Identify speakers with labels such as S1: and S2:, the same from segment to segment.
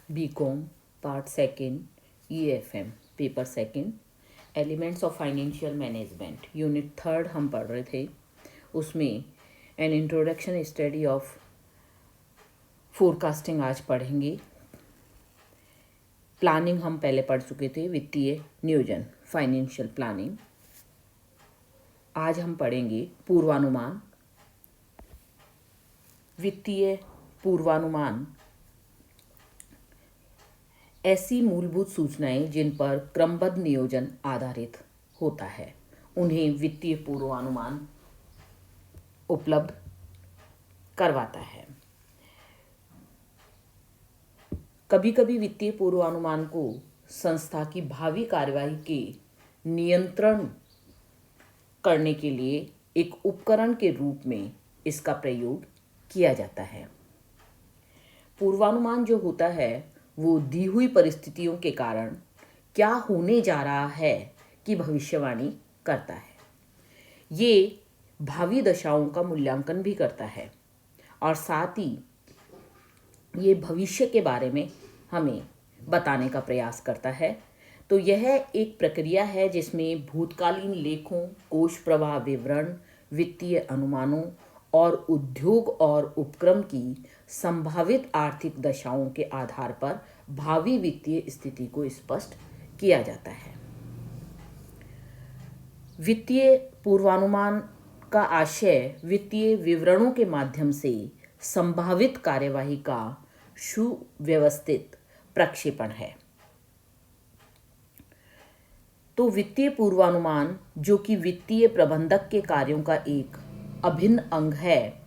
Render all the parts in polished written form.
S1: BCom part second EFM paper second elements of financial management unit third हम पढ़ रहे थे। उसमें an introduction study of forecasting आज पढ़ेंगे। प्लानिंग हम पहले पढ़ चुके थे, वित्तीय नियोजन फाइनेंशियल प्लानिंग। आज हम पढ़ेंगे पूर्वानुमान। वित्तीय पूर्वानुमान ऐसी मूलभूत सूचनाएं जिन पर क्रमबद्ध नियोजन आधारित होता है, उन्हें वित्तीय पूर्वानुमान उपलब्ध करवाता है। कभी कभी वित्तीय पूर्वानुमान को संस्था की भावी कार्यवाही के नियंत्रण करने के लिए एक उपकरण के रूप में इसका प्रयोग किया जाता है। पूर्वानुमान जो होता है वो दी हुई परिस्थितियों के कारण क्या होने जा रहा है की भविष्यवाणी करता है। ये भावी दशाओं का मूल्यांकन भी करता है और साथ ही ये भविष्य के बारे में हमें बताने का प्रयास करता है। तो यह एक प्रक्रिया है जिसमें भूतकालीन लेखों, कोष प्रवाह विवरण, वित्तीय अनुमानों और उद्योग और उपक्रम की संभावित आर्थिक दशाओं के आधार पर भावी वित्तीय स्थिति को स्पष्ट किया जाता है। वित्तीय पूर्वानुमान का आशय वित्तीय विवरणों के माध्यम से संभावित कार्यवाही का सुव्यवस्थित प्रक्षेपण है। तो वित्तीय पूर्वानुमान, जो कि वित्तीय प्रबंधक के कार्यों का एक अभिन्न अंग है,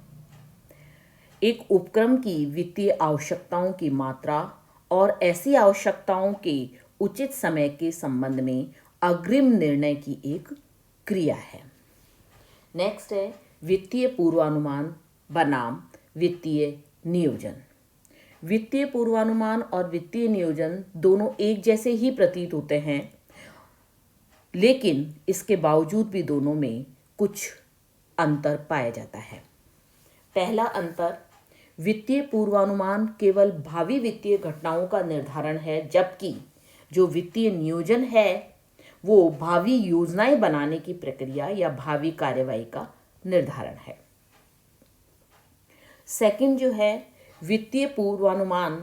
S1: एक उपक्रम की वित्तीय आवश्यकताओं की मात्रा और ऐसी आवश्यकताओं के उचित समय के संबंध में अग्रिम निर्णय की एक क्रिया है। नेक्स्ट है वित्तीय पूर्वानुमान बनाम वित्तीय नियोजन। वित्तीय पूर्वानुमान और वित्तीय नियोजन दोनों एक जैसे ही प्रतीत होते हैं, लेकिन इसके बावजूद भी दोनों में कुछ अंतर पाया जाता है। पहला अंतर, वित्तीय पूर्वानुमान केवल भावी वित्तीय घटनाओं का निर्धारण है, जबकि जो वित्तीय नियोजन है वो भावी योजनाएं बनाने की प्रक्रिया या भावी कार्यवाही का निर्धारण है। सेकंड जो है, वित्तीय पूर्वानुमान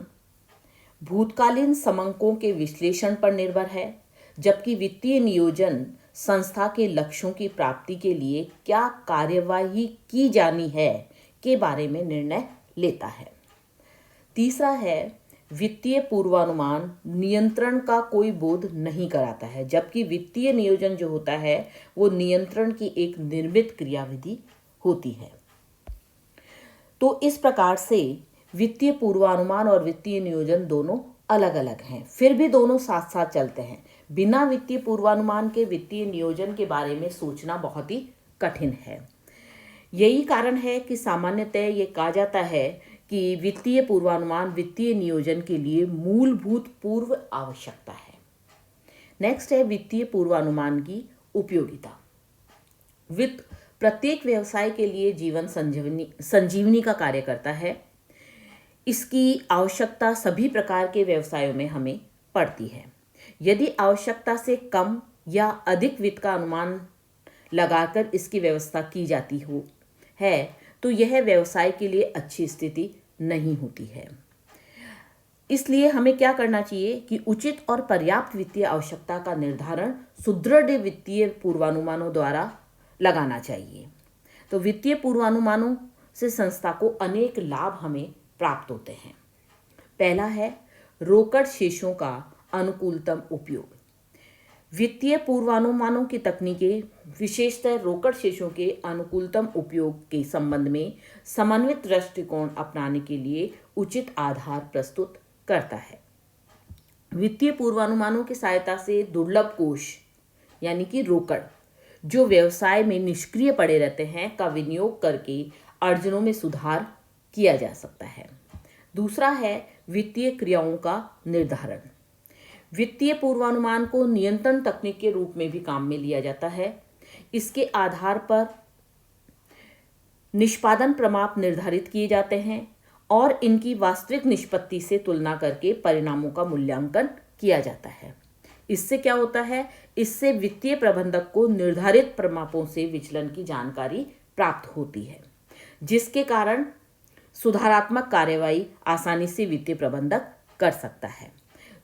S1: भूतकालीन समंकों के विश्लेषण पर निर्भर है, जबकि वित्तीय नियोजन संस्था के लक्ष्यों की प्राप्ति के लिए क्या कार्यवाही की जानी है के बारे में निर्णय लेता है। तीसरा है, वित्तीय पूर्वानुमान नियंत्रण का कोई बोध नहीं कराता है, जबकि वित्तीय नियोजन जो होता है वो नियंत्रण की एक निर्मित क्रियाविधि होती है। तो इस प्रकार से वित्तीय पूर्वानुमान और वित्तीय नियोजन दोनों अलग अलग हैं, फिर भी दोनों साथ साथ चलते हैं। बिना वित्तीय पूर्वानुमान के वित्तीय नियोजन के बारे में सोचना बहुत ही कठिन है। यही कारण है कि सामान्यतः ये कहा जाता है कि वित्तीय पूर्वानुमान वित्तीय नियोजन के लिए मूलभूत पूर्व आवश्यकता है। नेक्स्ट है वित्तीय पूर्वानुमान की उपयोगिता। वित्त प्रत्येक व्यवसाय के लिए जीवन संजीवनी का कार्य करता है। इसकी आवश्यकता सभी प्रकार के व्यवसायों में हमें पड़ती है। यदि आवश्यकता से कम या अधिक वित्त का अनुमान लगाकर इसकी व्यवस्था की जाती है तो यह व्यवसाय के लिए अच्छी स्थिति नहीं होती है। इसलिए हमें क्या करना चाहिए कि उचित और पर्याप्त वित्तीय आवश्यकता का निर्धारण सुदृढ़ वित्तीय पूर्वानुमानों द्वारा लगाना चाहिए। तो वित्तीय पूर्वानुमानों से संस्था को अनेक लाभ हमें प्राप्त होते हैं। पहला है रोकड़ शेषों का अनुकूलतम उपयोग। वित्तीय पूर्वानुमानों की तकनीकें विशेषतः रोकड़ शेषों के अनुकूलतम उपयोग के संबंध में समन्वित दृष्टिकोण अपनाने के लिए उचित आधार प्रस्तुत करता है। वित्तीय पूर्वानुमानों की सहायता से दुर्लभ कोष यानी कि रोकड़ जो व्यवसाय में निष्क्रिय पड़े रहते हैं का विनियोग करके अर्जनों में सुधार किया जा सकता है। दूसरा है वित्तीय क्रियाओं का निर्धारण। वित्तीय पूर्वानुमान को नियंत्रण तकनीक के रूप में भी काम में लिया जाता है। इसके आधार पर निष्पादन प्रमाप निर्धारित किए जाते हैं और इनकी वास्तविक निष्पत्ति से तुलना करके परिणामों का मूल्यांकन किया जाता है। इससे क्या होता है? इससे वित्तीय प्रबंधक को निर्धारित प्रमापों से विचलन की जानकारी प्राप्त होती है, जिसके कारण सुधारात्मक कार्यवाही आसानी से वित्तीय प्रबंधक कर सकता है।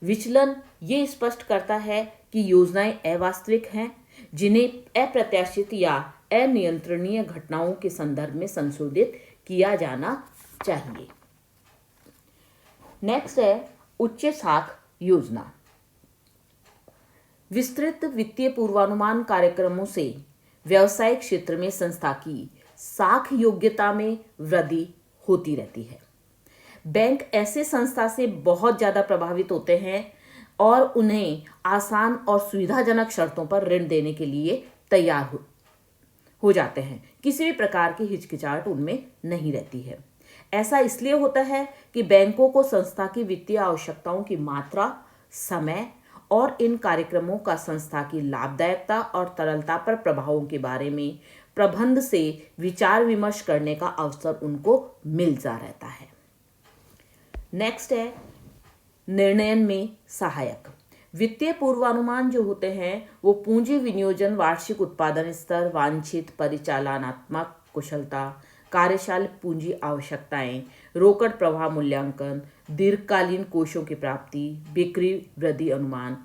S1: विचलन ये स्पष्ट करता है कि योजनाएं अवास्तविक हैं, जिन्हें अप्रत्याशित या अनियंत्रणीय घटनाओं के संदर्भ में संशोधित किया जाना चाहिए। नेक्स्ट है उच्च साख योजना। विस्तृत वित्तीय पूर्वानुमान कार्यक्रमों से व्यवसायिक क्षेत्र में संस्था की साख योग्यता में वृद्धि होती रहती है। बैंक ऐसे संस्था से बहुत ज़्यादा प्रभावित होते हैं और उन्हें आसान और सुविधाजनक शर्तों पर ऋण देने के लिए तैयार हो जाते हैं। किसी भी प्रकार की हिचकिचाहट उनमें नहीं रहती है। ऐसा इसलिए होता है कि बैंकों को संस्था की वित्तीय आवश्यकताओं की मात्रा, समय और इन कार्यक्रमों का संस्था की लाभदायकता और तरलता पर प्रभावों के बारे में प्रबंध से विचार विमर्श करने का अवसर उनको मिलता रहता है। नेक्स्ट है निर्णयन में सहायक। वित्तीय पूर्वानुमान जो होते हैं वो पूंजी विनियोजन, वार्षिक उत्पादन स्तर, वांछित परिचालनात्मक कुशलता, कार्यशील पूंजी आवश्यकताएं, रोकड़ प्रवाह मूल्यांकन, दीर्घकालीन कोषों की प्राप्ति, बिक्री वृद्धि अनुमान,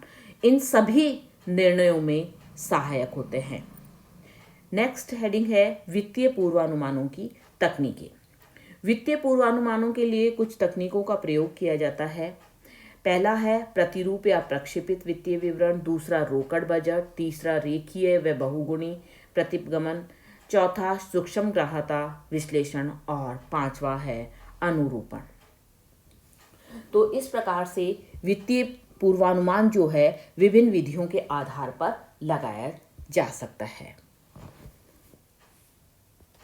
S1: इन सभी निर्णयों में सहायक होते हैं। नेक्स्ट हेडिंग है वित्तीय पूर्वानुमानों की तकनीकें। वित्तीय पूर्वानुमानों के लिए कुछ तकनीकों का प्रयोग किया जाता है। पहला है प्रतिरूप या प्रक्षेपित वित्तीय विवरण, दूसरा रोकड़ बजट, तीसरा रेखीय व बहुगुणी प्रतिगमन, चौथा सूक्ष्म ग्राह्यता विश्लेषण और पांचवा है अनुरूपण। तो इस प्रकार से वित्तीय पूर्वानुमान जो है विभिन्न विधियों के आधार पर लगाया जा सकता है।